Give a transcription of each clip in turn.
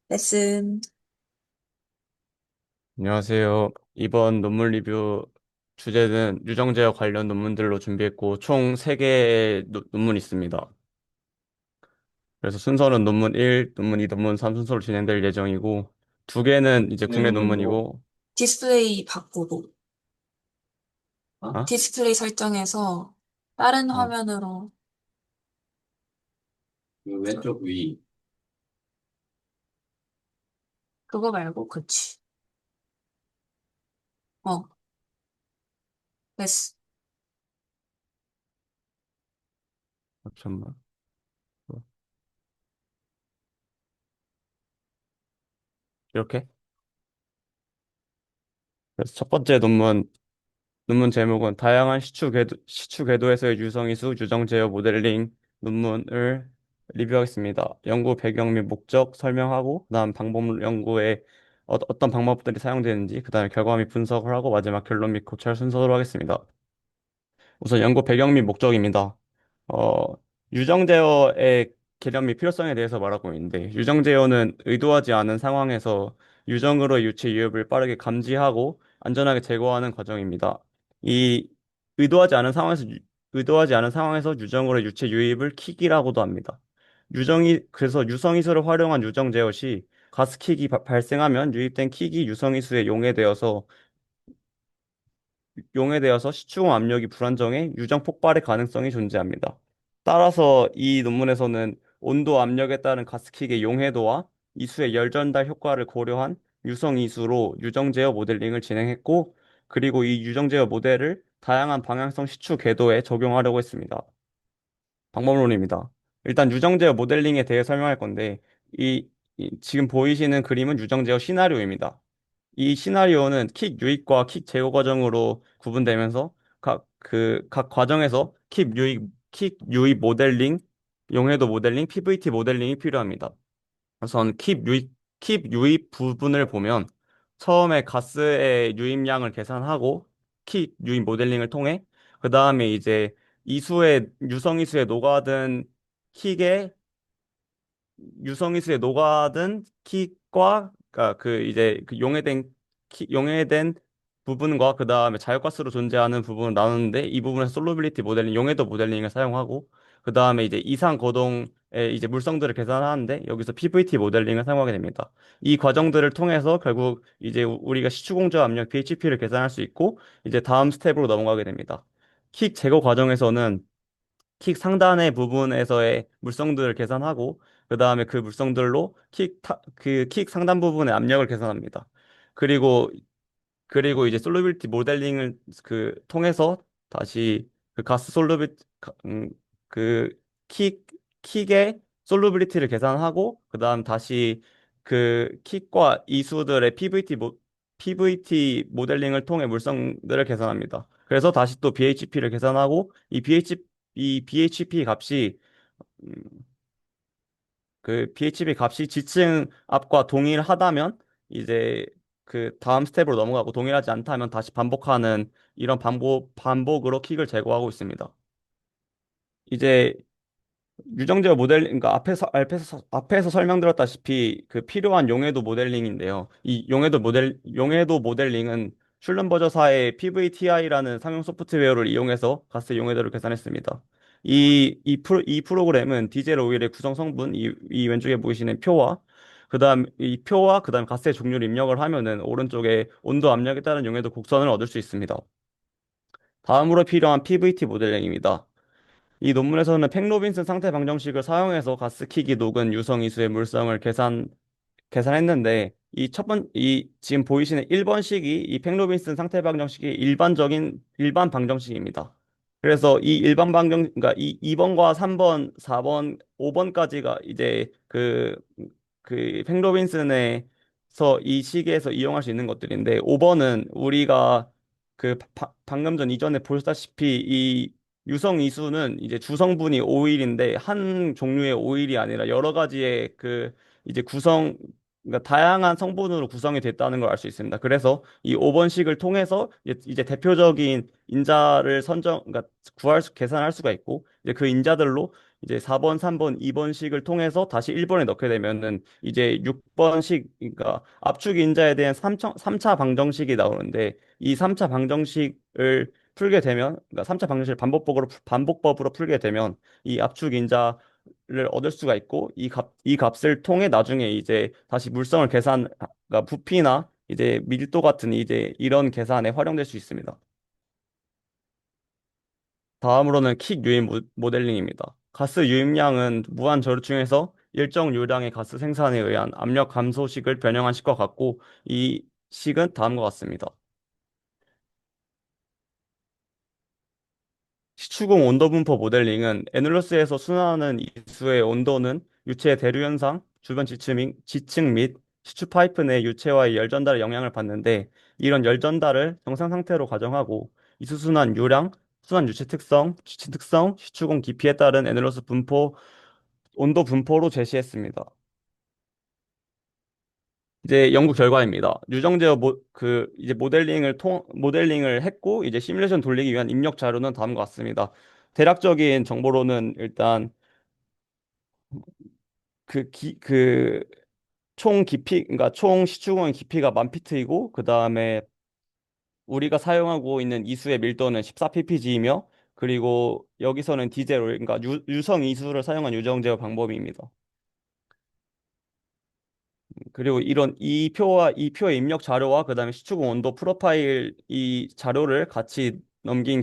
레슨. 안녕하세요. 이번 논문 리뷰 주제는 유정제와 관련 논문들로 준비했고, 총 3개의 논문이 있습니다. 그래서 순서는 논문 1, 논문 2, 논문 3 순서로 진행될 예정이고, 2개는 이제 국내 논문이고, 디스플레이 바꾸고, 아? 디스플레이 설정해서 다른 어, 화면으로, 왼쪽 위. 그거 말고, 그치. 어, 됐어. 잠깐만. 이렇게? 그래서 첫 번째 논문 제목은 다양한 시추 궤도에서의 유성이수 유정 제어 모델링 논문을 리뷰하겠습니다. 연구 배경 및 목적 설명하고, 그다음 방법 연구에 어떤 방법들이 사용되는지, 그다음에 결과 및 분석을 하고, 마지막 결론 및 고찰 순서로 하겠습니다. 우선 연구 배경 및 목적입니다. 어, 유정 제어의 개념 및 필요성에 대해서 말하고 있는데, 유정 제어는 의도하지 않은 상황에서 유정으로 유체 유입을 빠르게 감지하고 안전하게 제거하는 과정입니다. 이 의도하지 않은 의도하지 않은 상황에서 유정으로 유체 유입을 킥이라고도 합니다. 그래서 유성이수를 활용한 유정 제어 시 가스킥이 발생하면 유입된 킥이 유성이수에 용해되어서 시추공 압력이 불안정해 유정 폭발의 가능성이 존재합니다. 따라서 이 논문에서는 온도 압력에 따른 가스킥의 용해도와 이수의 열 전달 효과를 고려한 유성 이수로 유정 제어 모델링을 진행했고, 그리고 이 유정 제어 모델을 다양한 방향성 시추 궤도에 적용하려고 했습니다. 방법론입니다. 일단 유정 제어 모델링에 대해 설명할 건데, 지금 보이시는 그림은 유정 제어 시나리오입니다. 이 시나리오는 킥 유입과 킥 제거 과정으로 구분되면서 각 과정에서 킥 유입 모델링, 용해도 모델링, PVT 모델링이 필요합니다. 우선 킥 유입 부분을 보면 처음에 가스의 유입량을 계산하고 킥 유입 모델링을 통해 그 다음에 이제 유성이수에 녹아든 킥의 유성이수에 녹아든 킥과 그 이제 그 용해된 부분과 그 다음에 자율가스로 존재하는 부분을 나누는데, 이 부분에서 솔루빌리티 모델링, 용해도 모델링을 사용하고, 그 다음에 이제 이상 거동의 이제 물성들을 계산하는데 여기서 PVT 모델링을 사용하게 됩니다. 이 과정들을 통해서 결국 이제 우리가 시추공조 압력 BHP를 계산할 수 있고, 이제 다음 스텝으로 넘어가게 됩니다. 킥 제거 과정에서는 킥 상단의 부분에서의 물성들을 계산하고, 그 다음에 그 물성들로 킥 상단 부분의 압력을 계산합니다. 그리고 이제 솔루빌리티 모델링을 통해서 다시 그 가스 솔루빌 그 킥, 킥의 솔루빌리티를 계산하고, 그 다음 다시 그 킥과 이수들의 PVT 모델링을 통해 물성들을 계산합니다. 그래서 다시 또 BHP를 계산하고, 이 BHP 값이 음, 그 BHP 값이 지층 압과 동일하다면 이제 그 다음 스텝으로 넘어가고, 동일하지 않다면 다시 반복하는 이런 반복으로 킥을 제거하고 있습니다. 이제 유정제어 그러니까 앞에서 설명드렸다시피 그 필요한 용해도 모델링인데요. 이 용해도 모델링은 슐름버저사의 PVTI라는 상용 소프트웨어를 이용해서 가스 용해도를 계산했습니다. 이 프로그램은 디젤 오일의 구성 성분, 이 왼쪽에 보이시는 표와 그다음 가스의 종류를 입력을 하면은 오른쪽에 온도 압력에 따른 용해도 곡선을 얻을 수 있습니다. 다음으로 필요한 PVT 모델링입니다. 이 논문에서는 팽로빈슨 상태 방정식을 사용해서 가스킥이 녹은 유성이수의 물성을 계산했는데, 지금 보이시는 1번식이 이 팽로빈슨 상태 방정식이 일반 방정식입니다. 그래서 그러니까 이 2번과 3번, 4번, 5번까지가 이제 그 팽로빈슨에서 이 시기에서 이용할 수 있는 것들인데, 5번은 우리가 방금 전 이전에 보셨다시피 이 유성 이수는 이제 주성분이 오일인데, 한 종류의 오일이 아니라 여러 가지의 이제 그러니까 다양한 성분으로 구성이 됐다는 걸 알 수 있습니다. 그래서 이 5번식을 통해서 이제 대표적인 인자를 계산할 수가 있고, 이제 그 인자들로 이제 4번, 3번, 2번식을 통해서 다시 1번에 넣게 되면은 이제 6번식, 그러니까 압축 인자에 대한 3차 방정식이 나오는데 이 3차 방정식을 풀게 되면, 그러니까 3차 방정식을 반복법으로 풀게 되면 이 압축 인자를 얻을 수가 있고 이 값을 통해 나중에 이제 다시 물성을 그러니까 부피나 이제 밀도 같은 이제 이런 계산에 활용될 수 있습니다. 다음으로는 킥 유입 모델링입니다. 가스 유입량은 무한 저류층에서 일정 유량의 가스 생산에 의한 압력 감소식을 변형한 식과 같고 이 식은 다음과 같습니다. 시추공 온도 분포 모델링은 에뷸러스에서 순환하는 이수의 온도는 유체의 대류 현상, 주변 지층 및 시추 파이프 내 유체와의 열 전달에 영향을 받는데 이런 열 전달을 정상 상태로 가정하고 이수 순환 유량, 순환 유체 특성, 지층 특성, 시추공 깊이에 따른 에뷸러스 분포 온도 분포로 제시했습니다. 이제 연구 결과입니다. 유정제어 이제 모델링을 했고 이제 시뮬레이션 돌리기 위한 입력 자료는 다음과 같습니다. 대략적인 정보로는 일단 그 총 깊이, 그러니까 총 시추공의 깊이가 1000피트이고 그 다음에 우리가 사용하고 있는 이수의 밀도는 14ppg이며 그리고 여기서는 디젤 오일, 그러니까 유성 이수를 사용한 유정 제어 방법입니다. 그리고 이 표의 입력 자료와 그다음에 시추공 온도 프로파일 이 자료를 같이 넘긴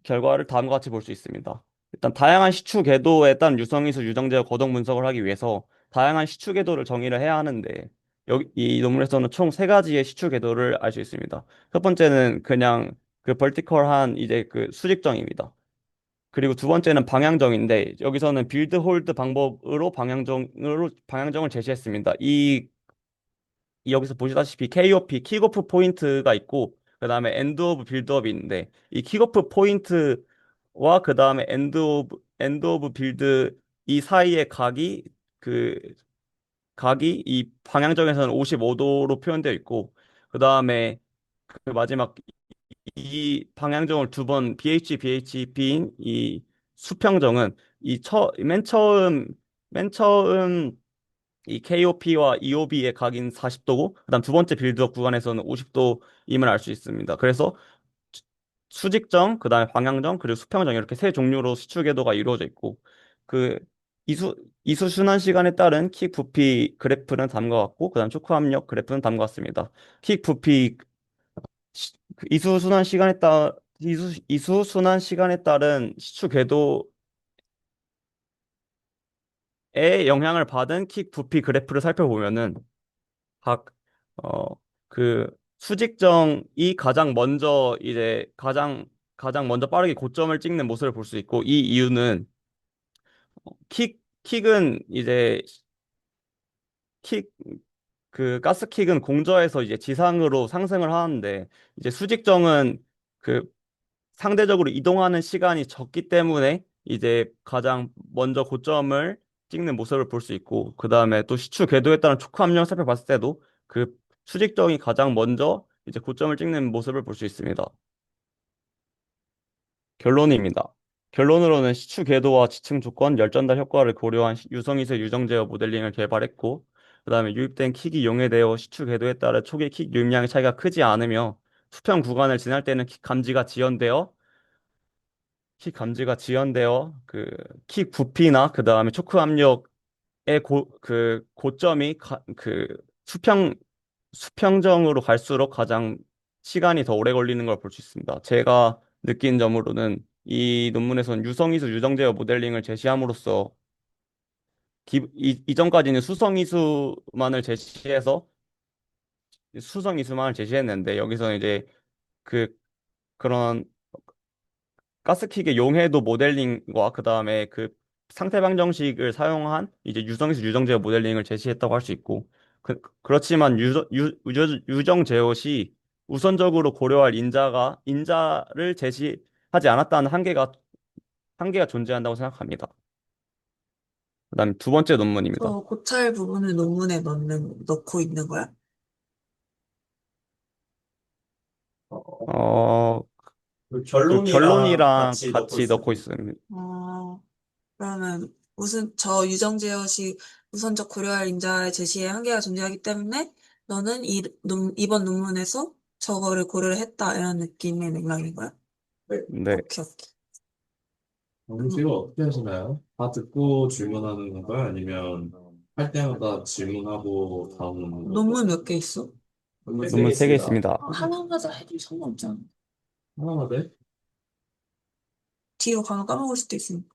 결과를 다음과 같이 볼 수 있습니다. 일단 다양한 시추 궤도에 따른 유성이수 유정제어 거동 분석을 하기 위해서 다양한 시추 궤도를 정의를 해야 하는데 여기 이 논문에서는 총 세 가지의 시추 궤도를 알 수 있습니다. 첫 번째는 그냥 그 벌티컬한 이제 그 수직정입니다. 그리고 두 번째는 방향정인데 여기서는 빌드 홀드 방법으로 방향정을 제시했습니다. 여기서 보시다시피 KOP 킥오프 포인트가 있고 그다음에 엔드 오브 빌드업이 있는데 이 킥오프 포인트와 그다음에 엔드 오브 빌드 이 사이의 그 각이 이 방향정에서는 55도로 표현되어 있고 그다음에 그 마지막 이 방향정을 두 번 BHB인 이 수평정은 맨 처음 이 KOP와 EOB의 각인 40도고 그다음 두 번째 빌드업 구간에서는 50도임을 알 수 있습니다. 그래서 수- 수직정, 그다음에 방향정, 그리고 수평정 이렇게 세 종류로 시추 궤도가 이루어져 있고 그 이수 이수 순환 시간에 따른 킥 부피 그래프는 다음과 같고 그다음 초크 압력 그래프는 다음과 같습니다. 킥 부피 그 이수 순환 시간에 따른 시추 궤도에 영향을 받은 킥 부피 그래프를 살펴보면은 각, 어, 그 수직정이 가장 먼저 빠르게 고점을 찍는 모습을 볼 수 있고 이 이유는 킥은 이제 킥, 가스킥은 공저에서 이제 지상으로 상승을 하는데 이제 수직정은 그 상대적으로 이동하는 시간이 적기 때문에 이제 가장 먼저 고점을 찍는 모습을 볼 수 있고 그 다음에 또 시추 궤도에 따른 초크 함량 살펴봤을 때도 그 수직정이 가장 먼저 이제 고점을 찍는 모습을 볼 수 있습니다. 결론입니다. 결론으로는 시추 궤도와 지층 조건, 열전달 효과를 고려한 유성이슬 유정제어 모델링을 개발했고 그다음에 유입된 킥이 용해되어 시추 궤도에 따라 초기 킥 유입량의 차이가 크지 않으며 수평 구간을 지날 때는 킥 감지가 지연되어 킥 부피나 그 다음에 초크 압력의 고점이 수평정으로 갈수록 가장 시간이 더 오래 걸리는 걸 볼 수 있습니다. 제가 느낀 점으로는 이 논문에서는 유성이수 유정제어 모델링을 제시함으로써 이전까지는 수성이수만을 제시했는데 여기서는 이제 그 그런 가스킥의 용해도 모델링과 그다음에 그 상태 방정식을 사용한 이제 유성수 유정제어 모델링을 제시했다고 할 수 있고 그렇지만 유정 제어 시 우선적으로 고려할 인자를 제시하지 않았다는 한계가 존재한다고 생각합니다. 그다음에 두 번째 논문입니다. 저 고찰 부분을 논문에 넣고 있는 거야? 어, 그 그 결론이랑 결론이랑 같이 넣고 같이 넣고 있습니다. 있습니다. 어, 그러면 저 유정제어식 우선적 고려할 인자의 제시에 한계가 존재하기 때문에 너는 이번 논문에서 저거를 고려를 했다 이런 느낌의 맥락인 거야? 네. 네. 오케이, 오케이. 정시를 어떻게 하시나요? 다 듣고 질문하는 건가요? 아니면 할 때마다 질문하고 다음 논문 몇 개 있어? 논문 세개 논문 3개 있습니다. 있습니다. 하나마다 해도 상관없잖아. 하나만 돼? 뒤로 가면 까먹을 수도 있으니까.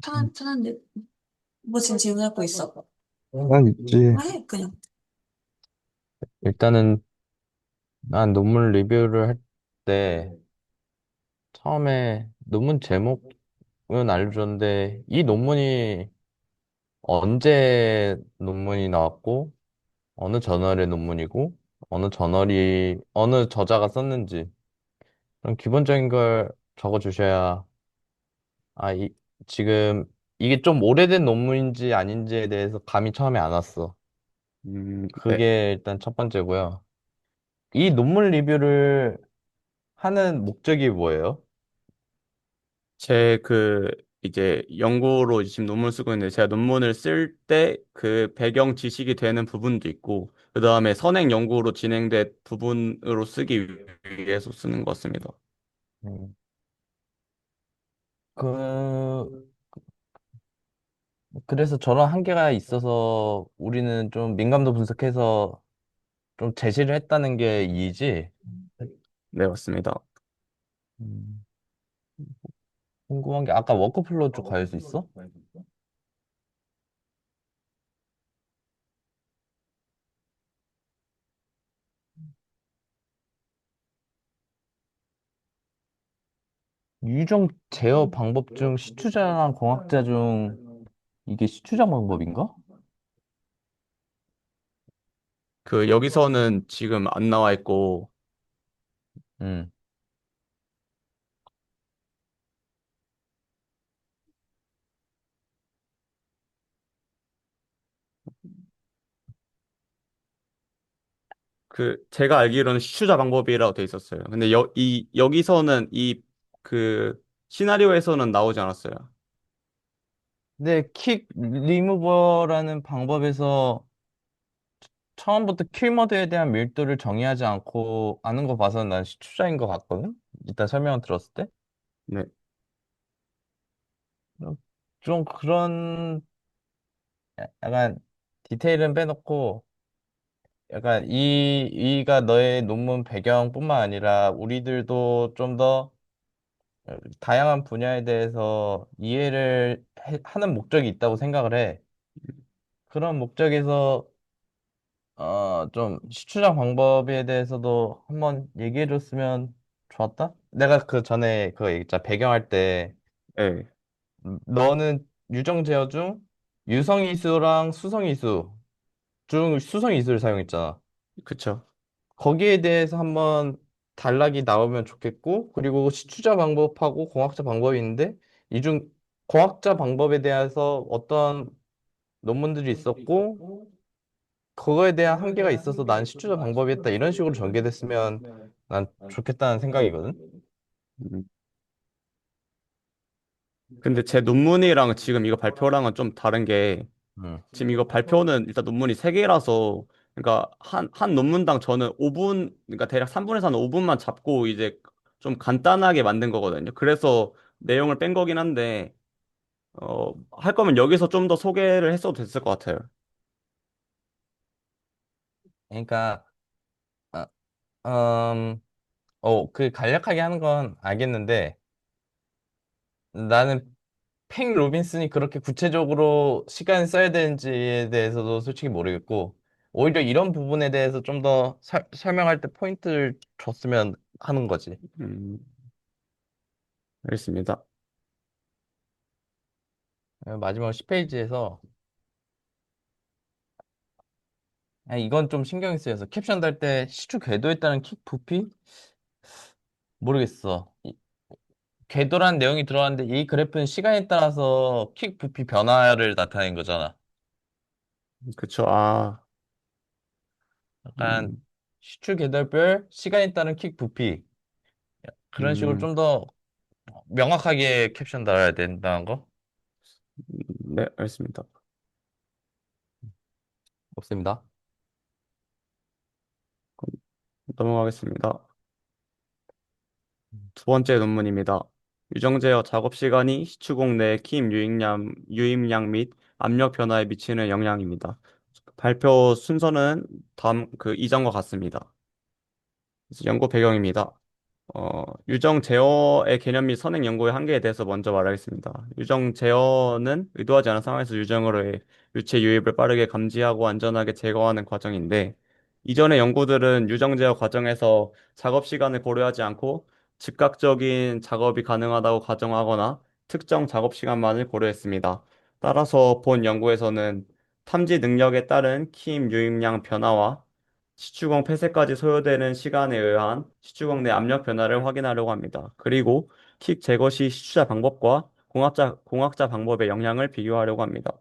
편한데. 뭐 지금 질문할 거 있어? 난 있지. 해, 그냥. 일단은 난 논문 리뷰를 할 때 처음에 논문 제목은 알려줬는데 이 논문이 언제 논문이 나왔고 어느 저널의 논문이고 어느 저자가 썼는지 그런 기본적인 걸 적어 주셔야 아, 지금 이게 좀 오래된 논문인지 아닌지에 대해서 감이 처음에 안 왔어. 네. 그게 일단 첫 번째고요. 이 논문 리뷰를 하는 목적이 뭐예요? 제 이제 연구로 지금 논문 쓰고 있는데 제가 논문을 쓸 때 그 배경 지식이 되는 부분도 있고, 그 다음에 선행 연구로 진행된 부분으로 쓰기 위해서 쓰는 것 같습니다. 음, 그, 그래서 저런 한계가 있어서 우리는 좀 민감도 분석해서 좀 제시를 했다는 게 이의지. 네, 맞습니다. 음, 궁금한 게 아까 워크플로우 쪽 갈 수 있어? 유정 제어 방법 중 시추자랑 공학자 중 이게 시추자 방법인가? 여기서는 지금 안 나와 있고, 음. 제가 알기로는 시추자 방법이라고 돼 있었어요. 근데 여기서는 시나리오에서는 나오지 않았어요. 근데 킥 리무버라는 방법에서 처음부터 킬머드에 대한 밀도를 정의하지 않고 아는 거 봐서는 난 시추자인 것 같거든? 일단 설명을 들었을 때. 네. 좀 그런 약간 디테일은 빼놓고 약간 이가 너의 논문 배경뿐만 아니라 우리들도 좀 더 다양한 분야에 대해서 이해를 하는 목적이 있다고 생각을 해. 그런 목적에서 좀 시추장 방법에 대해서도 한번 얘기해 줬으면 좋았다? 내가 그 전에 그거 얘기했잖아. 배경할 때 네, 너는 유정 제어 중 유성이수랑 수성이수 중 수성이수를 사용했잖아. 그쵸. 거기에 대해서 한번 단락이 나오면 좋겠고, 그리고 시추자 방법하고 공학자 방법이 있는데, 이 중 공학자 방법에 대해서 어떤 논문들이 있었고, 그거에 대한 한계가 있어서 난 시추자 방법이 했다. 이런 식으로 전개됐으면 난 좋겠다는 생각이거든. 음. 근데 제 논문이랑 지금 이거 발표랑은 좀 다른 게, 음. 지금 이거 발표는 일단 논문이 3개라서, 그러니까 한 논문당 저는 5분, 그러니까 대략 3분에서 한 5분만 잡고 이제 좀 간단하게 만든 거거든요. 그래서 내용을 뺀 거긴 한데, 할 거면 여기서 좀 더 소개를 했어도 됐을 것 같아요. 그러니까, 어, 그 간략하게 하는 건 알겠는데, 나는 팽 로빈슨이 그렇게 구체적으로 시간을 써야 되는지에 대해서도 솔직히 모르겠고, 오히려 이런 부분에 대해서 좀 더 설명할 때 포인트를 줬으면 하는 거지. 음, 알겠습니다. 마지막 10페이지에서, 이건 좀 신경이 쓰여서 캡션 달 때 시추 궤도에 따른 킥 부피? 모르겠어. 궤도란 내용이 들어갔는데 이 그래프는 시간에 따라서 킥 부피 변화를 나타낸 거잖아. 그쵸. 아, 약간 음, 시추 궤도별 시간에 따른 킥 부피. 그런 식으로 음, 좀 더 명확하게 캡션 달아야 된다는 거? 네, 알겠습니다. 없습니다. 넘어가겠습니다. 두 번째 논문입니다. 유정제어 작업 시간이 시추공 내 킴 유입량 및 압력 변화에 미치는 영향입니다. 발표 순서는 다음 이전과 같습니다. 그래서 연구 배경입니다. 유정 제어의 개념 및 선행 연구의 한계에 대해서 먼저 말하겠습니다. 유정 제어는 의도하지 않은 상황에서 유정으로의 유체 유입을 빠르게 감지하고 안전하게 제거하는 과정인데, 이전의 연구들은 유정 제어 과정에서 작업 시간을 고려하지 않고 즉각적인 작업이 가능하다고 가정하거나 특정 작업 시간만을 고려했습니다. 따라서 본 연구에서는 탐지 능력에 따른 킴 유입량 변화와 시추공 폐쇄까지 소요되는 시간에 의한 시추공 내 압력 변화를 확인하려고 합니다. 그리고 킥 제거 시 시추자 방법과 공학자 방법의 영향을 비교하려고 합니다.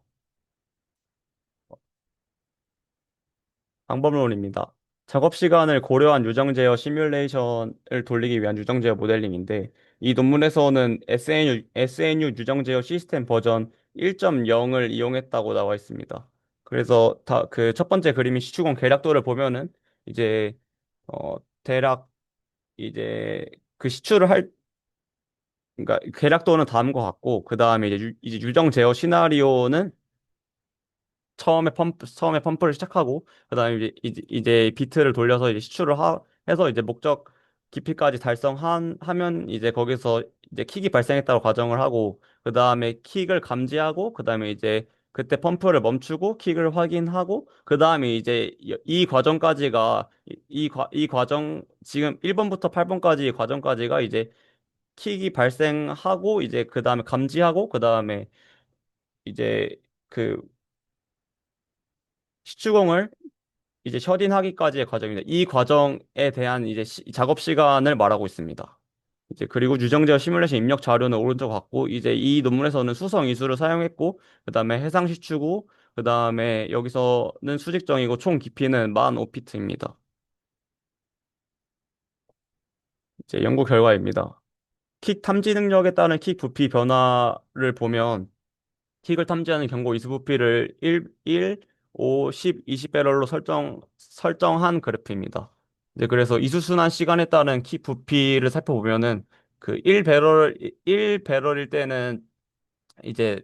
방법론입니다. 작업 시간을 고려한 유정 제어 시뮬레이션을 돌리기 위한 유정 제어 모델링인데, 이 논문에서는 SNU 유정 제어 시스템 버전 1.0을 이용했다고 나와 있습니다. 그래서 첫 번째 그림인 시추공 계략도를 보면은 이제 대략 이제 그 시추를 할 그러니까 계략도는 다음과 같고, 그 다음에 이제 유정 제어 시나리오는 처음에 펌프를 시작하고, 그다음에 이제 비트를 돌려서 이제 해서 이제 목적 깊이까지 하면 이제 거기서 이제 킥이 발생했다고 가정을 하고, 그다음에 킥을 감지하고, 그다음에 이제 그때 펌프를 멈추고 킥을 확인하고, 그다음에 이제 이 과정까지가 이 과정 지금 1번부터 8번까지 과정까지가 이제 킥이 발생하고, 이제 그다음에 감지하고, 그다음에 이제 그 시추공을 이제 셔딘하기까지의 과정입니다. 이 과정에 대한 이제 작업 시간을 말하고 있습니다. 이제 그리고 유정제어 시뮬레이션 입력 자료는 오른쪽 같고, 이제 이 논문에서는 수성 이수를 사용했고, 그다음에 해상 시추고, 그다음에 여기서는 수직정이고, 총 깊이는 15피트입니다. 이제 연구 결과입니다. 킥 탐지 능력에 따른 킥 부피 변화를 보면, 킥을 탐지하는 경고 이수 부피를 5, 10, 20배럴로 설정한 그래프입니다. 이제 그래서 이수순환 시간에 따른 킥 부피를 살펴보면은 그 1배럴일 때는 이제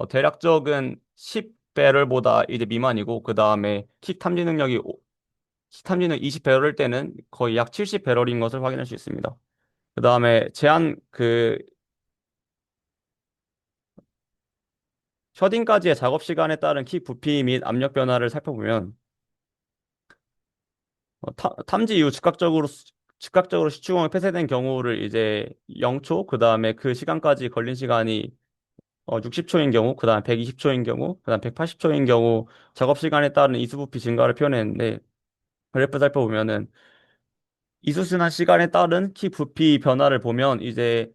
대략적은 10배럴보다 이제 미만이고, 그 다음에 킥 탐지능 20배럴일 때는 거의 약 70배럴인 것을 확인할 수 있습니다. 그 다음에 셔딩까지의 작업 시간에 따른 킥 부피 및 압력 변화를 살펴보면, 탐지 이후 즉각적으로 시추공이 폐쇄된 경우를 이제 0초, 그 다음에 그 시간까지 걸린 시간이 60초인 경우, 그 다음에 120초인 경우, 그 다음에 180초인 경우 작업 시간에 따른 이수 부피 증가를 표현했는데, 그래프 살펴보면은 이수순환 시간에 따른 킥 부피 변화를 보면 이제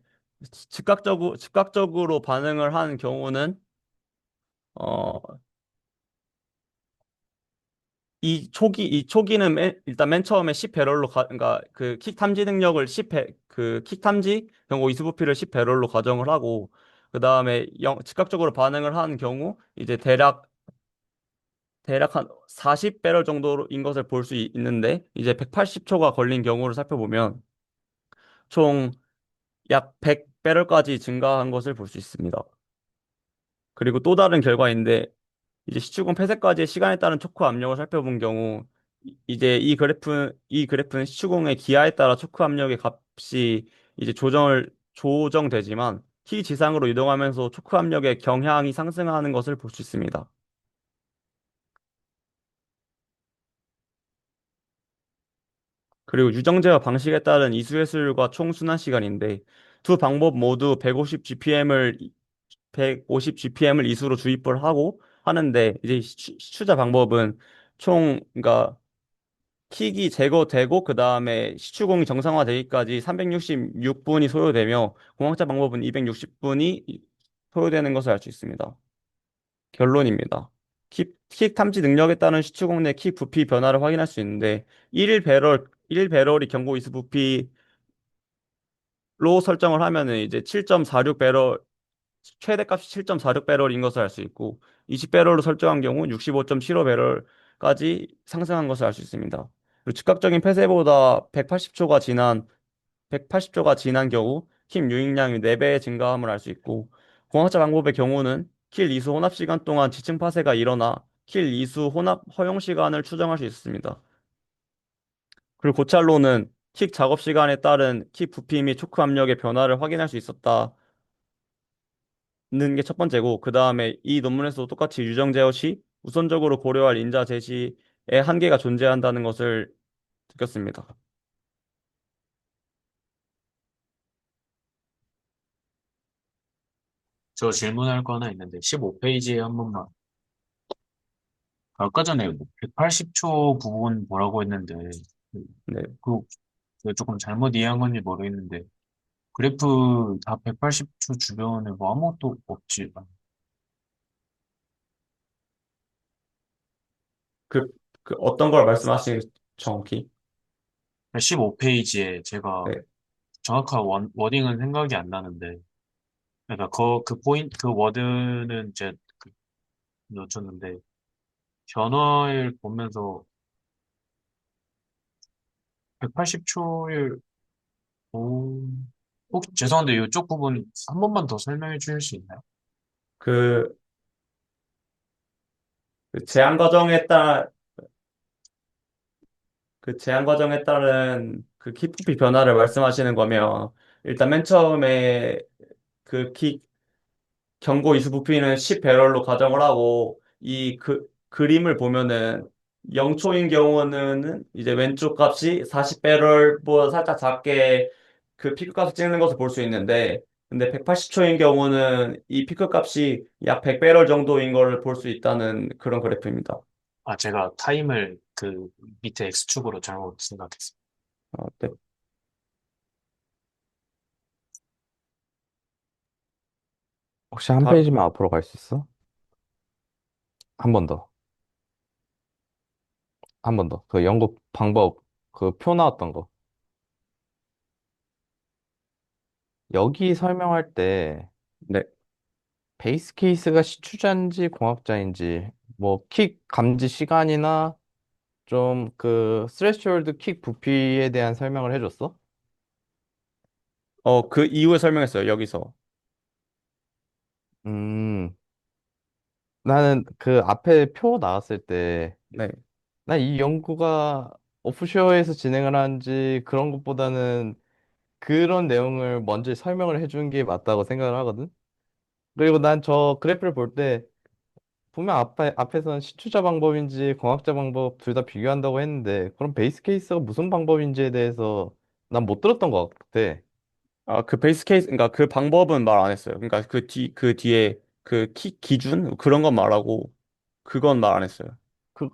즉각적으로 반응을 한 경우는 어, 이 초기는 일단 맨 처음에 10배럴로 그러니까 그 킥 탐지 능력을 10배, 그 킥 탐지 경고 이수 부피를 10배럴로 가정을 하고, 그 다음에 즉각적으로 반응을 한 경우 이제 대략 한 40배럴 정도인 것을 볼 수 있는데, 이제 180초가 걸린 경우를 살펴보면 총 약 100배럴까지 증가한 것을 볼 수 있습니다. 그리고 또 다른 결과인데, 이제 시추공 폐쇄까지의 시간에 따른 초크 압력을 살펴본 경우, 이제 이 그래프는 시추공의 기하에 따라 초크 압력의 값이 이제 조정되지만, T 지상으로 이동하면서 초크 압력의 경향이 상승하는 것을 볼 수 있습니다. 그리고 유정제어 방식에 따른 이수해술과 총 순환 시간인데, 두 방법 모두 150 GPM을 이수로 주입을 하는데, 이제 시추자 방법은 그러니까 킥이 제거되고 그 다음에 시추공이 정상화되기까지 366분이 소요되며, 공학자 방법은 260분이 소요되는 것을 알 수 있습니다. 결론입니다. 킥 탐지 능력에 따른 시추공 내 킥 부피 변화를 확인할 수 있는데, 1배럴이 경고 이수 부피 설정을 하면은 이제 7.46배럴, 최대값이 7.46배럴인 것을 알 수 있고, 20배럴로 설정한 경우 65.75배럴까지 상승한 것을 알 수 있습니다. 그리고 즉각적인 폐쇄보다 180초가 지난 경우 킴 유입량이 4배 증가함을 알 수 있고, 공학자 방법의 경우는 킬 이수 혼합 시간 동안 지층 파쇄가 일어나 킬 이수 혼합 허용 시간을 추정할 수 있습니다. 그리고 고찰로는 킥 작업 시간에 따른 킥 부피 및 초크 압력의 변화를 확인할 수 있었다는 게 첫 번째고, 그 다음에 이 논문에서도 똑같이 유정 제어 시 우선적으로 고려할 인자 제시에 한계가 존재한다는 것을 느꼈습니다. 저 질문할 거 하나 있는데 15페이지에 한 번만. 아까 전에 180초 부분 뭐라고 했는데 네. 그 조금 잘못 이해한 건지 모르겠는데 그래프 다 180초 주변에 뭐 아무것도 없지. 그, 그 어떤 걸 말씀하시는 정확히? 15페이지에 제가 네. 정확한 워딩은 생각이 안 나는데 그러니까 그 포인트 그 워드는 이제 놓쳤는데 변화를 보면서 180초일 오 혹시 죄송한데 이쪽 부분 한 번만 더 설명해 주실 수 있나요? 그, 그 제한 과정에 따라 그 제한 과정에 따른 그 키부피 변화를 말씀하시는 거면, 일단 맨 처음에 그 경고 이수 부피는 10배럴로 가정을 하고, 그림을 보면은 0초인 경우는 이제 왼쪽 값이 40배럴보다 살짝 작게 그 피크 값을 찍는 것을 볼 수 있는데, 근데 180초인 경우는 이 피크 값이 약 100배럴 정도인 걸 볼 수 있다는 그런 그래프입니다. 아, 제가 타임을 그 밑에 X축으로 잘못 생각했어요. 네. 혹시 한 다, 페이지만 앞으로 갈 수 있어? 한 번 더. 한 번 더. 그 연구 방법, 그 표 나왔던 거. 여기 설명할 때 네. 베이스 케이스가 시추자인지 공학자인지 뭐 킥 감지 시간이나 좀 그 스레시홀드 킥 부피에 대한 설명을 해줬어? 그 이후에 설명했어요, 여기서. 음, 나는 그 앞에 표 나왔을 때 네. 나 이 연구가 오프쇼어에서 진행을 하는지 그런 것보다는 그런 내용을 먼저 설명을 해준 게 맞다고 생각을 하거든. 그리고 난 저 그래프를 볼 때 분명 앞에서는 시추자 방법인지 공학자 방법 둘 다 비교한다고 했는데 그럼 베이스 케이스가 무슨 방법인지에 대해서 난 못 들었던 것 같아. 그 베이스 케이스, 그러니까 그 방법은 말 안 했어요. 그러니까 그 뒤에 그 기준? 그런 건 말하고, 그건 말 안 했어요.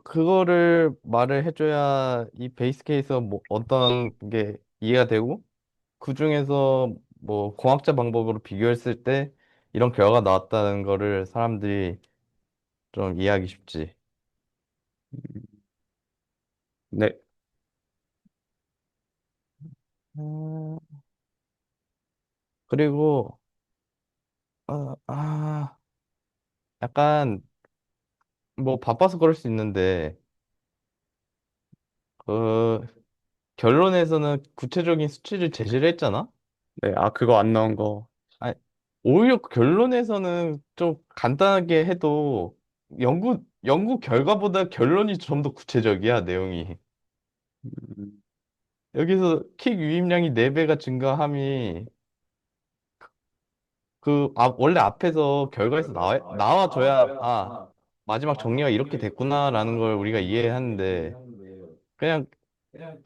그거를 말을 해줘야 이 베이스 케이스가 뭐 어떤 게 이해가 되고 그 중에서 뭐 공학자 방법으로 비교했을 때 이런 결과가 나왔다는 거를 사람들이 좀 이해하기 쉽지. 네. 음, 그리고 약간 뭐 바빠서 그럴 수 있는데 그 결론에서는 구체적인 수치를 제시를 했잖아. 네. 그거 안 나온 거. 아니, 오히려 결론에서는 좀 간단하게 해도 연구 결과보다 결론이 좀 더 구체적이야, 내용이. 음, 여기서 킥 유입량이 4배가 증가함이 원래 앞에서 결과에서 나와줘야 마지막 정리가 이렇게 됐구나라는 걸 우리가 이해하는데 그냥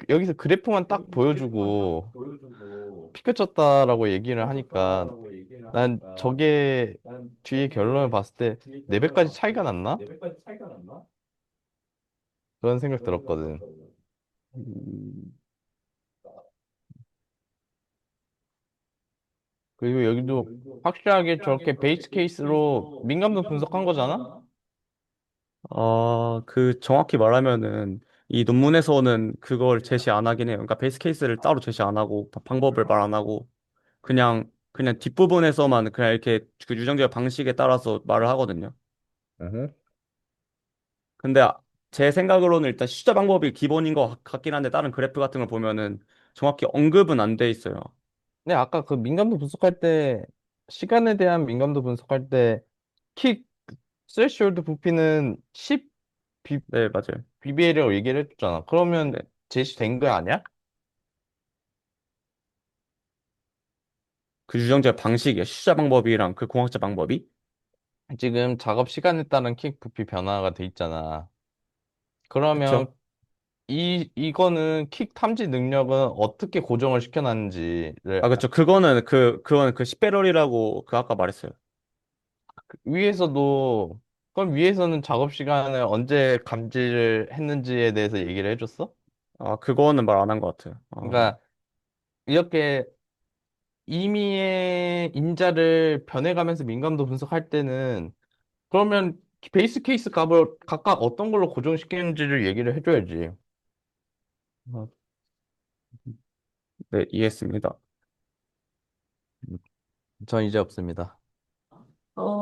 여기서 그래프만 딱 보여주고 피크 쳤다라고 얘기를 하니까 난 저게 뒤에 결론을 봤을 때 4배까지 차이가 났나? 그런 생각 들었거든. 음, 그리고 여기도 확실하게 저렇게 베이스 케이스로 민감도 분석한 거잖아? 그 정확히 말하면은 이 논문에서는 그걸 제시 안 하긴 해요. 그러니까 베이스 케이스를 따로 제시 안 하고 방법을 말 안 하고 그냥 뒷부분에서만 그냥 이렇게 그 유정제어 방식에 따라서 말을 하거든요. 으흠. 근데 제 생각으로는 일단 숫자 방법이 기본인 것 같긴 한데 다른 그래프 같은 걸 보면은 정확히 언급은 안 돼 있어요. 근데 아까 그 민감도 분석할 때 시간에 대한 민감도 분석할 때 킥 스레시홀드 부피는 10 네, 맞아요. BBA라고 얘기를 해줬잖아. 그러면 네. 제시된 거 아니야? 그 유정제 방식이에요. 숫자 방법이랑 그 공학자 방법이. 지금 작업 시간에 따른 킥 부피 변화가 돼 있잖아. 그러면 그쵸? 이거는 킥 탐지 능력은 어떻게 고정을 시켜놨는지를 아, 그쵸. 그거는 그 10배럴이라고 그 아까 말했어요. 위에서도 그럼 위에서는 작업 시간을 언제 감지를 했는지에 대해서 얘기를 해줬어? 아, 그거는 말 안 한 것 같아요. 그러니까 이렇게 임의의 인자를 변해가면서 민감도 분석할 때는 그러면 베이스 케이스 값을 각각 어떤 걸로 고정시키는지를 얘기를 해줘야지. 어, 네, 이해했습니다. 전 이제 없습니다.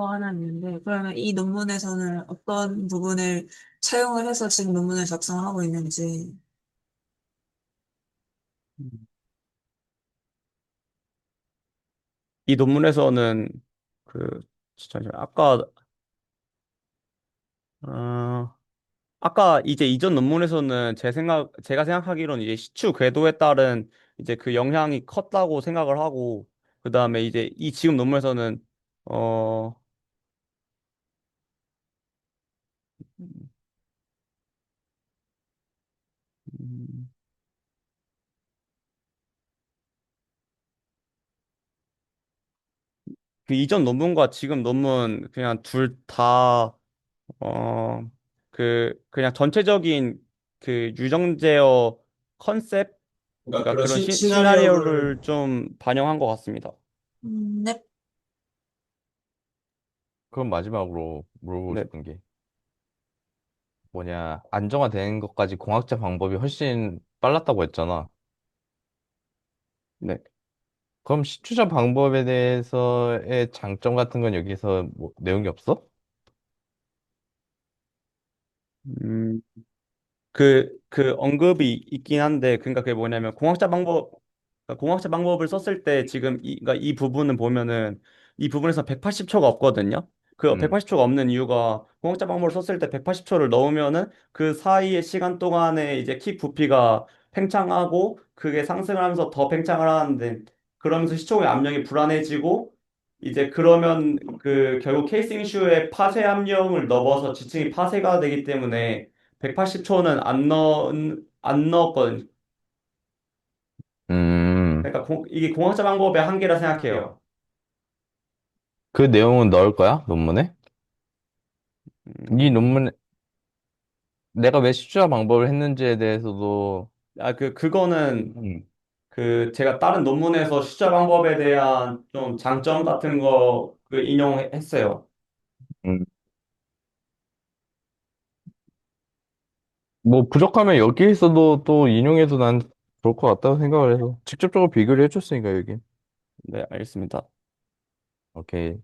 하나 있는데, 그러면 이 논문에서는 어떤 부분을 차용을 해서 지금 논문을 작성하고 있는지. 이 논문에서는 그 잠시만요. 어, 아까 이제 이전 논문에서는 제가 생각하기로는 이제 시추 궤도에 따른 이제 그 영향이 컸다고 생각을 하고, 그 다음에 이제 이 지금 논문에서는, 어, 음, 그 이전 논문과 지금 논문 그냥 둘 다, 어, 그냥 전체적인 그 유정제어 컨셉, 그러니까 그러니까 그런 그런 시나리오를 시나리오를 좀 반영한 것 같습니다. 네. 그럼 마지막으로 물어보고 네, 싶은 게 뭐냐, 안정화되는 것까지 공학자 방법이 훨씬 빨랐다고 했잖아. 네. 그럼 시추자 방법에 대해서의 장점 같은 건 여기서 뭐 내용이 없어? 음, 그 언급이 있긴 한데, 그러니까 그게 뭐냐면, 그러니까 공학자 방법을 썼을 때 지금 그러니까 이 부분은 보면은, 이 부분에서 180초가 없거든요. 그 음. 180초가 없는 이유가, 공학자 방법을 썼을 때 180초를 넣으면은, 그 사이의 시간 동안에 이제 킥 부피가 팽창하고, 그게 상승하면서 더 팽창을 하는데, 그러면서 시초의 압력이 불안해지고, 이제 그러면 그 결국 케이싱 슈에 파쇄 압력을 넣어서 지층이 파쇄가 되기 때문에 180초는 안 넣었거든요. 음, 그러니까 이게 공학자 방법의 한계라 생각해요. 그 내용은 넣을 거야? 논문에? 이 음, 논문에 내가 왜 시추자 방법을 했는지에 대해서도 그거는 음, 제가 다른 논문에서 숫자 방법에 대한 좀 장점 같은 거 그 인용했어요. 음, 뭐 부족하면 여기에서도 또 인용해도 난 좋을 것 같다고 생각을 해서 직접적으로 비교를 해줬으니까 여기. 네, 알겠습니다. 오케이.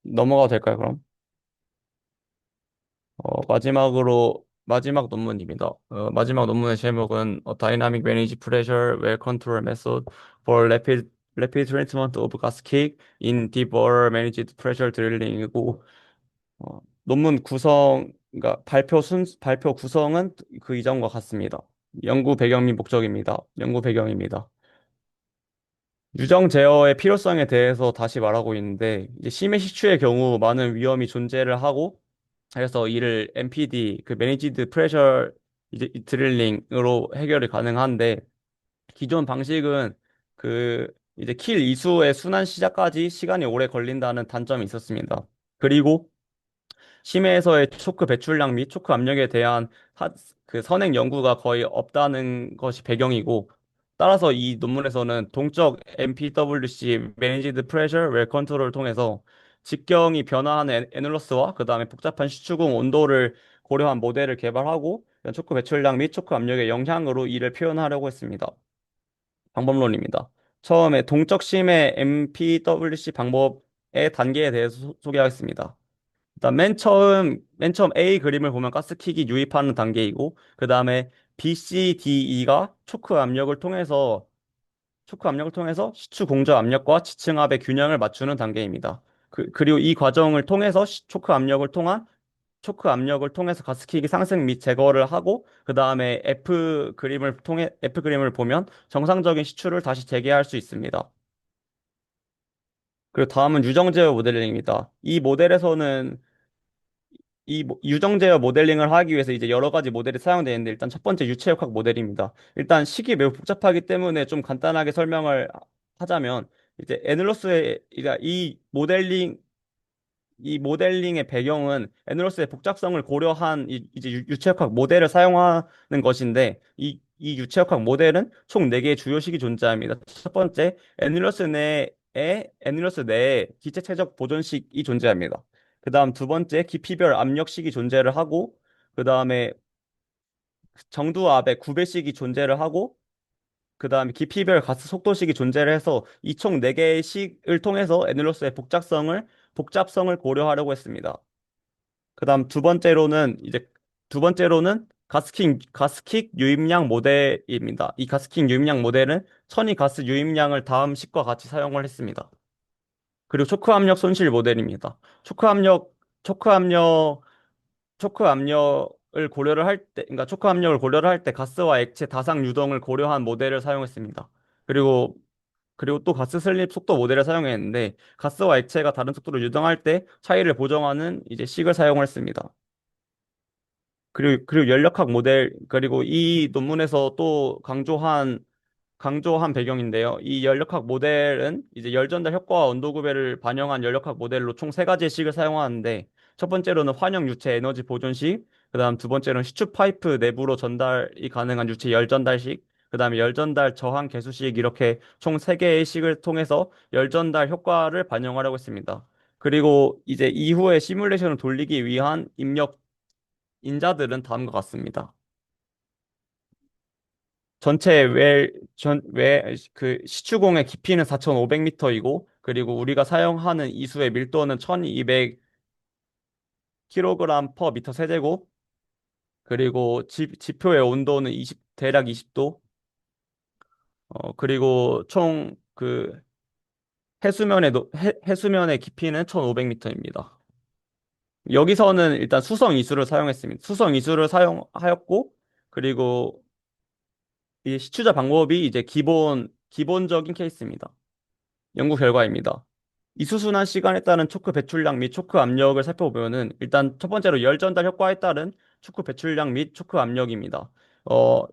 넘어가도 될까요, 그럼? 마지막 논문입니다. 마지막 논문의 제목은 A Dynamic Manage Pressure Well Control Method for Rapid Treatment of Gas Kick in Deep Water Managed Pressure Drilling이고, 논문 그러니까 발표 구성은 그 이전과 같습니다. 연구 배경 및 목적입니다. 연구 배경입니다. 유정 제어의 필요성에 대해서 다시 말하고 있는데, 이제 심해 시추의 경우 많은 위험이 존재를 하고, 그래서 이를 MPD, 그 Managed Pressure 이제 드릴링으로 해결이 가능한데, 기존 방식은 이제 킬 이수의 순환 시작까지 시간이 오래 걸린다는 단점이 있었습니다. 그리고 심해에서의 초크 배출량 및 초크 압력에 대한 그 선행 연구가 거의 없다는 것이 배경이고, 따라서 이 논문에서는 동적 MPWC Managed Pressure Well Control을 통해서 직경이 변화하는 애널러스와 그 다음에 복잡한 시추공 온도를 고려한 모델을 개발하고, 초크 배출량 및 초크 압력의 영향으로 이를 표현하려고 했습니다. 방법론입니다. 처음에 동적심의 MPWC 방법의 단계에 대해서 소개하겠습니다. 일단 맨 처음 A 그림을 보면 가스킥이 유입하는 단계이고, 그 다음에 B, C, D, E가 초크 압력을 통해서 시추 공조 압력과 지층압의 균형을 맞추는 단계입니다. 그리고 이 과정을 통해서 초크 압력을 통해서 가스킥이 상승 및 제거를 하고, 그 다음에 F 그림을 보면 정상적인 시추를 다시 재개할 수 있습니다. 그리고 다음은 유정제어 모델링입니다. 유정제어 모델링을 하기 위해서 이제 여러 가지 모델이 사용되는데, 일단 첫 번째 유체역학 모델입니다. 일단 식이 매우 복잡하기 때문에 좀 간단하게 설명을 하자면, 이제 애널로스의 그러니까 이 모델링의 배경은 애널로스의 복잡성을 고려한 이제 유체역학 모델을 사용하는 것인데, 이 유체역학 모델은 총 4개의 주요 식이 존재합니다. 첫 번째, 애널로스 내에 기체 최적 보존식이 존재합니다. 그 다음 두 번째, 깊이별 압력식이 존재를 하고, 그 다음에 정두압의 구배식이 존재를 하고, 그 다음에 깊이별 가스 속도식이 존재를 해서 이 총 4개의 식을 통해서 애널로스의 복잡성을 고려하려고 했습니다. 그 다음 두 번째로는 가스킥 유입량 모델입니다. 이 가스킥 유입량 모델은 천이 가스 유입량을 다음 식과 같이 사용을 했습니다. 그리고 초크압력 손실 모델입니다. 초크압력, 초크압력을 고려를 할 때, 그러니까 초크압력을 고려를 할 때 가스와 액체 다상 유동을 고려한 모델을 사용했습니다. 그리고 또 가스 슬립 속도 모델을 사용했는데, 가스와 액체가 다른 속도로 유동할 때 차이를 보정하는 이제 식을 사용을 했습니다. 그리고 연력학 모델, 그리고 이 논문에서 또 강조한 배경인데요. 이 연력학 모델은 이제 열전달 효과와 온도 구배를 반영한 연력학 모델로 총 3가지의 식을 사용하는데, 첫 번째로는 환형 유체 에너지 보존식, 그다음 두 번째로는 시추 파이프 내부로 전달이 가능한 유체 열전달식, 그다음에 열전달 저항 개수식, 이렇게 총 3개의 식을 통해서 열전달 효과를 반영하려고 했습니다. 그리고 이제 이후에 시뮬레이션을 돌리기 위한 입력 인자들은 다음과 같습니다. 그 시추공의 깊이는 4,500m이고, 그리고 우리가 사용하는 이수의 밀도는 1200kg per 미터 세제곱, 그리고 지표의 온도는 대략 20도, 그리고 총 그 해수면의 깊이는 1,500m입니다. 여기서는 일단 수성 이수를 사용했습니다. 수성 이수를 사용하였고, 그리고 이 시추자 방법이 이제 기본적인 케이스입니다. 연구 결과입니다. 이수순환 시간에 따른 초크 배출량 및 초크 압력을 살펴보면은, 일단 첫 번째로 열 전달 효과에 따른 초크 배출량 및 초크 압력입니다.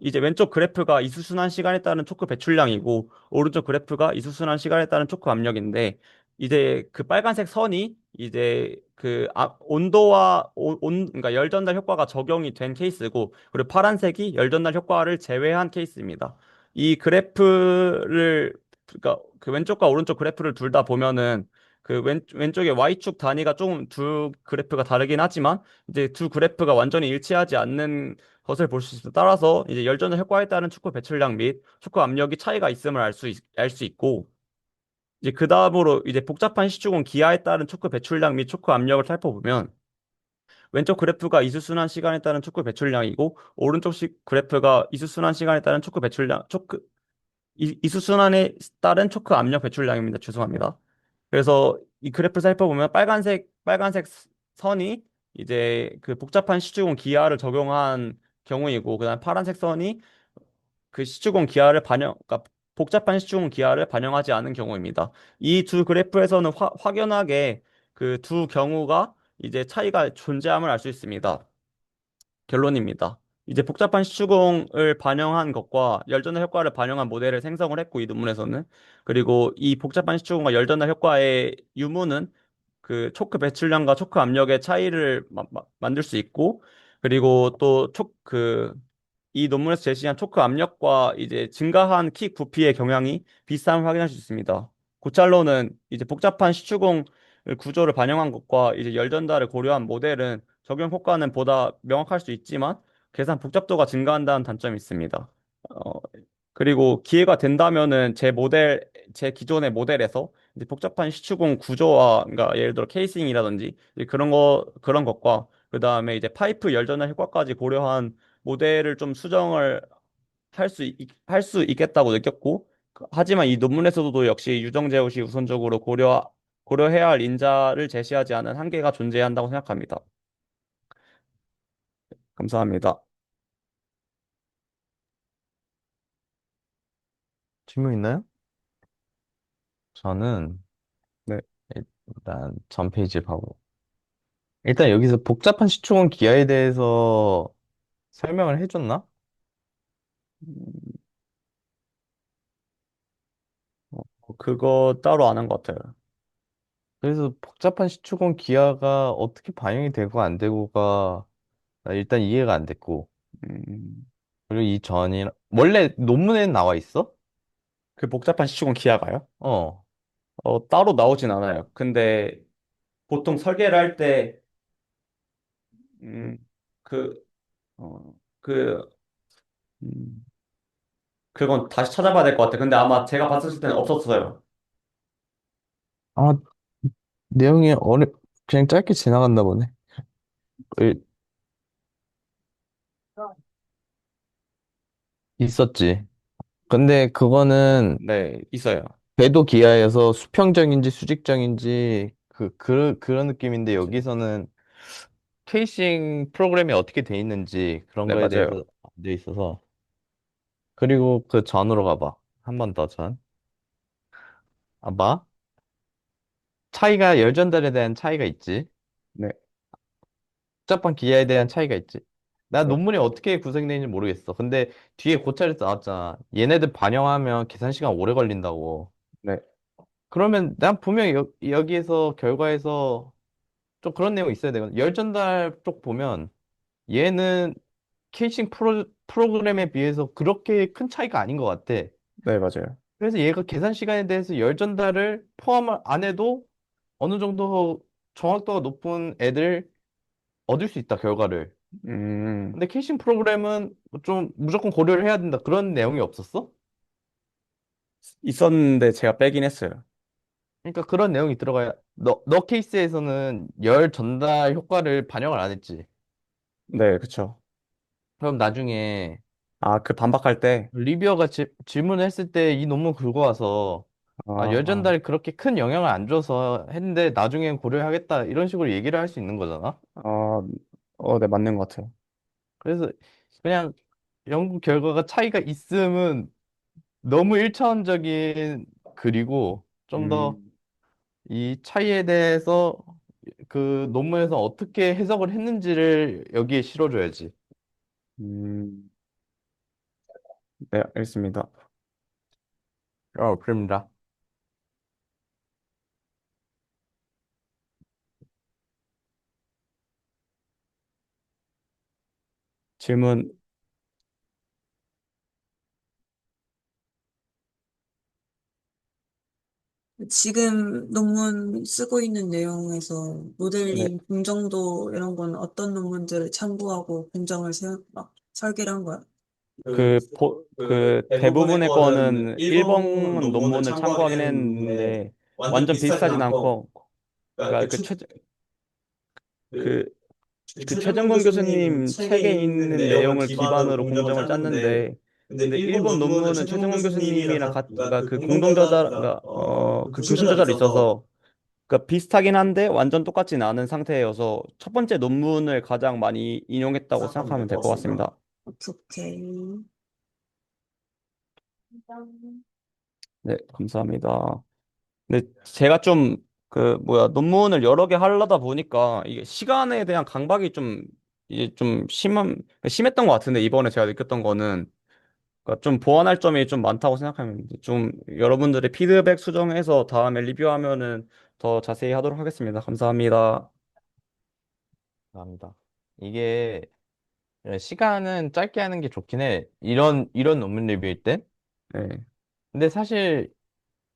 이제 왼쪽 그래프가 이수순환 시간에 따른 초크 배출량이고, 오른쪽 그래프가 이수순환 시간에 따른 초크 압력인데, 이제 그 빨간색 선이 이제 온도와 그러니까 열 전달 효과가 적용이 된 케이스고, 그리고 파란색이 열 전달 효과를 제외한 케이스입니다. 이 그래프를 그러니까 그 왼쪽과 오른쪽 그래프를 둘 다 보면은, 그 왼쪽에 Y축 단위가 조금 두 그래프가 다르긴 하지만, 이제 두 그래프가 완전히 일치하지 않는 것을 볼 수 있어. 따라서 이제 열전의 효과에 따른 축구 배출량 및 축구 압력이 차이가 있음을 알 수 있고, 이제 그 다음으로 이제 복잡한 시추공 기하에 따른 축구 배출량 및 축구 압력을 살펴보면, 왼쪽 그래프가 이수순환 시간에 따른 축구 배출량이고, 오른쪽 그래프가 이수순환 시간에 따른 축구 배출량, 이수순환에 따른 초크 압력 배출량입니다. 죄송합니다. 그래서 이 그래프를 살펴보면 빨간색 선이 이제 그 복잡한 시추공 기하를 적용한 경우이고, 그다음 파란색 선이 그 그러니까 복잡한 시추공 기하를 반영하지 않은 경우입니다. 이 두 그래프에서는 확연하게 그 두 경우가 이제 차이가 존재함을 알 수 있습니다. 결론입니다. 이제 복잡한 시추공을 반영한 것과 열전의 효과를 반영한 모델을 생성을 했고, 이 논문에서는. 그리고 이 복잡한 시추공과 열전의 효과의 유무는 그 초크 배출량과 초크 압력의 차이를 만들 수 있고, 그리고 또 이 논문에서 제시한 초크 압력과 이제 증가한 킥 부피의 경향이 비슷함을 확인할 수 있습니다. 고찰로는 이제 복잡한 시추공 구조를 반영한 것과 이제 열 전달을 고려한 모델은 적용 효과는 보다 명확할 수 있지만, 계산 복잡도가 증가한다는 단점이 있습니다. 어, 그리고 기회가 된다면은 제 기존의 모델에서 이제 복잡한 시추공 구조와, 그러니까 예를 들어 케이싱이라든지 이제 그런 것과 그 다음에 이제 파이프 열전화 효과까지 고려한 모델을 좀 수정을 할 수 있겠다고 느꼈고, 하지만 이 논문에서도 역시 유정제옷이 우선적으로 고려해야 할 인자를 제시하지 않은 한계가 존재한다고 생각합니다. 감사합니다. 질문 있나요? 저는 네. 일단 전 페이지 봐보. 일단 여기서 복잡한 시추권 기하에 대해서 설명을 해줬나? 음, 그거 따로 안 한 것 같아요. 그래서 복잡한 시추권 기하가 어떻게 반영이 되고 안 되고가 나 일단 이해가 안 됐고. 음, 그리고 이 전이 원래 논문에는 나와 있어? 그 복잡한 시추공 기하가요? 어. 따로 나오진 않아요. 근데 보통 설계를 할 때, 음, 그, 어, 그, 음, 그건 다시 찾아봐야 될 것 같아요. 근데 아마 제가 봤을 때는 없었어요. 아, 내용이 그냥 짧게 지나갔나 보네. 을- 있었지. 근데 그거는 네, 있어요. 궤도 기하에서 수평적인지 수직적인지 그런 느낌인데 여기서는 케이싱 프로그램이 어떻게 돼 있는지 그런 네, 거에 대해서 맞아요. 안 돼 있어서. 그리고 그 전으로 가봐. 한 번 더 전. 아, 봐. 차이가 열 전달에 대한 차이가 있지. 네, 복잡한 기하에 대한 차이가 있지. 나 네, 논문이 어떻게 구성되는지 모르겠어. 근데 뒤에 고찰에서 나왔잖아. 얘네들 반영하면 계산 시간 오래 걸린다고. 네. 그러면 난 분명히 여기에서 결과에서 좀 그런 내용 있어야 되거든. 열 전달 쪽 보면 얘는 케이싱 프로그램에 비해서 그렇게 큰 차이가 아닌 것 같아. 네, 맞아요. 그래서 얘가 계산 시간에 대해서 열 전달을 포함을 안 해도 어느 정도 정확도가 높은 애들 얻을 수 있다, 결과를. 음, 근데 캐싱 프로그램은 좀 무조건 고려를 해야 된다. 그런 내용이 없었어? 있었는데 제가 빼긴 했어요. 그러니까 그런 내용이 들어가야, 너 케이스에서는 열 전달 효과를 반영을 안 했지. 네, 그쵸. 그럼 나중에 아, 그 반박할 때, 리뷰어가 질문을 했을 때 이 논문 긁고 와서 아, 열 아, 전달이 그렇게 큰 영향을 안 줘서 했는데 나중엔 고려하겠다. 이런 식으로 얘기를 할 수 있는 거잖아. 아, 네, 맞는 것 같아요. 그래서 그냥 연구 결과가 차이가 있음은 너무 일차원적인 글이고 좀 더 음, 이 차이에 대해서 그 논문에서 어떻게 해석을 했는지를 여기에 실어줘야지. 음, 네, 알겠습니다. 그럽니다. 질문, 지금 논문 쓰고 있는 내용에서 네, 모델링 공정도 이런 건 어떤 논문들을 참고하고 막 설계를 한 거야? 그 대부분의 대부분의 거는 거는 일본 일본 논문을 논문을 참고하긴 참고하긴 했는데 했는데 완전 완전 비슷하진 비슷하진 않고 않고, 그러니까 그러니까 그 그, 그 최정근 최정권 교수님 교수님 책에 책에 있는 있는 내용을 내용을 기반으로 기반으로 공정을 공정을 짰는데 짰는데, 근데 근데 일본 일본 논문은 논문은 최정근 최정권 교수님이랑 교수님이랑 그러니까 그러니까 그 그 공동저자 그러니까 그 그 교수 교수 저자로 저자로 있어서 있어서, 그러니까 비슷하긴 한데 완전 똑같진 않은 상태여서 첫 번째 논문을 가장 많이 인용했다고 생각하면 될 생각하면 것 될 것 같습니다. 같습니다. 오케이. 네, 감사합니다. 근데 제가 좀 논문을 여러 개 하려다 보니까 이게 시간에 대한 강박이 좀 이게 좀 심했던 것 같은데, 이번에 제가 느꼈던 거는 그러니까 좀 보완할 점이 좀 많다고 생각합니다. 좀 여러분들의 피드백 수정해서 다음에 리뷰하면은 더 자세히 하도록 하겠습니다. 감사합니다. 감사합니다. 이게 시간은 짧게 하는 게 좋긴 해. 이런 논문 리뷰일 때. 네, 근데 사실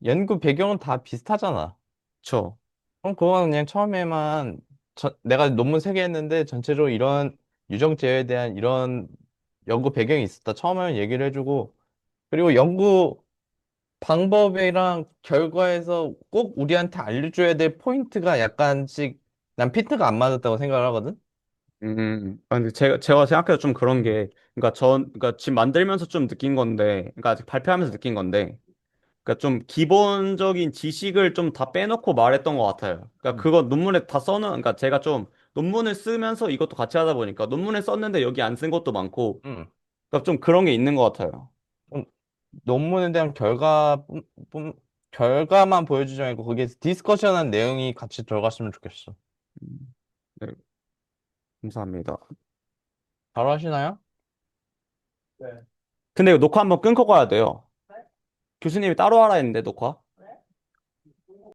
연구 배경은 다 비슷하잖아. 그쵸. 그럼 그건 그냥 처음에만 내가 논문 3개 했는데 전체적으로 이런 유정 제어에 대한 이런 연구 배경이 있었다. 처음에는 얘기를 해주고 그리고 연구 방법이랑 결과에서 꼭 우리한테 알려줘야 될 포인트가 약간씩 난 피트가 안 맞았다고 생각을 하거든. 근데 제가 생각해도 좀 그런 게, 그러니까 지금 만들면서 좀 느낀 건데, 그러니까 아직 발표하면서 느낀 건데, 그러니까 좀 기본적인 지식을 좀 다 빼놓고 말했던 것 같아요. 그러니까 음. 그거 논문에 다 써놓은, 그러니까 제가 좀 논문을 쓰면서 이것도 같이 하다 보니까 논문에 썼는데 여기 안 쓴 것도 많고, 음. 그러니까 좀 그런 게 있는 것 같아요. 좀 논문에 대한 결과만 보여주지 말고 거기에 디스커션한 내용이 같이 들어갔으면 좋겠어. 음, 네, 감사합니다. 바로 하시나요? 근데 이거 녹화 한번 끊고 가야 돼요. 교수님이 따로 하라 했는데, 녹화.